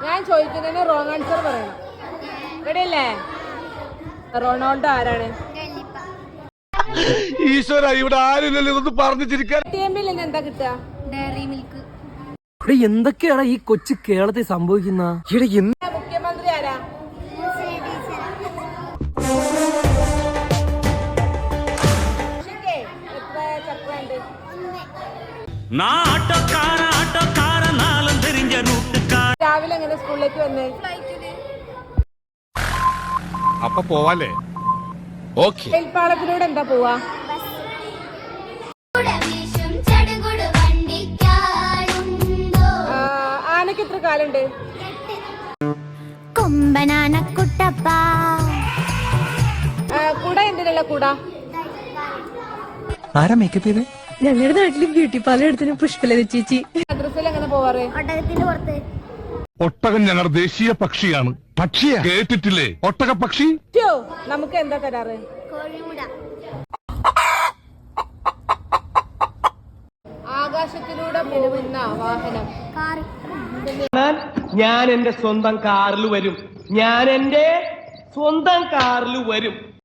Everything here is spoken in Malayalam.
ഞാൻ ചോദിക്കുന്നതിന് റോങ് ആൻസർ പറയണം. റെഡിയല്ലേ? റൊണാൾഡോ ആരാണ്? ഈശ്വര, ഇവിടെ ആരുമില്ലല്ലോ ഇതൊന്ന് പറഞ്ഞു ചിരിക്കാൻ. നിന്ന് എന്താ കിട്ടുക? Dairy milk. എന്തൊക്കെയാണ് ഈ കൊച്ചു കേരളത്തിൽ സംഭവിക്കുന്ന? മുഖ്യമന്ത്രി ആരാ? എത്ര ചക്രണ്ട്? രാവിലെ എങ്ങനെ സ്കൂളിലേക്ക് വന്നേ? അപ്പൊ പോവാല്ലേ? ഓക്കേ. പാളത്തിലൂടെ എന്താ പോവാ? ആനക്ക് എത്ര കാലുണ്ട്? കുട എന്തിനുള്ള കുട? ആരാ മേക്കപ്പ് ചെയ്ത്? ഞങ്ങളുടെ നാട്ടില് ബ്യൂട്ടി പാർലർ എടുത്തിന് പുഷ്പലത ചേച്ചി. മദ്രസയിൽ എങ്ങനെ പോവാറ്? ഒട്ടകത്തിന്റെ പുറത്ത്. ഒട്ടകം ഞങ്ങളുടെ ദേശീയ പക്ഷിയാണ്. പക്ഷിയാ? കേട്ടിട്ടില്ലേ ഒട്ടക പക്ഷി? നമുക്ക് എന്താ തരാറ്? കോഴിമുട. ആകാശത്തിലൂടെ പോകുന്ന വാഹനം? കാർ. ഞാൻ എന്റെ സ്വന്തം കാറിൽ വരും.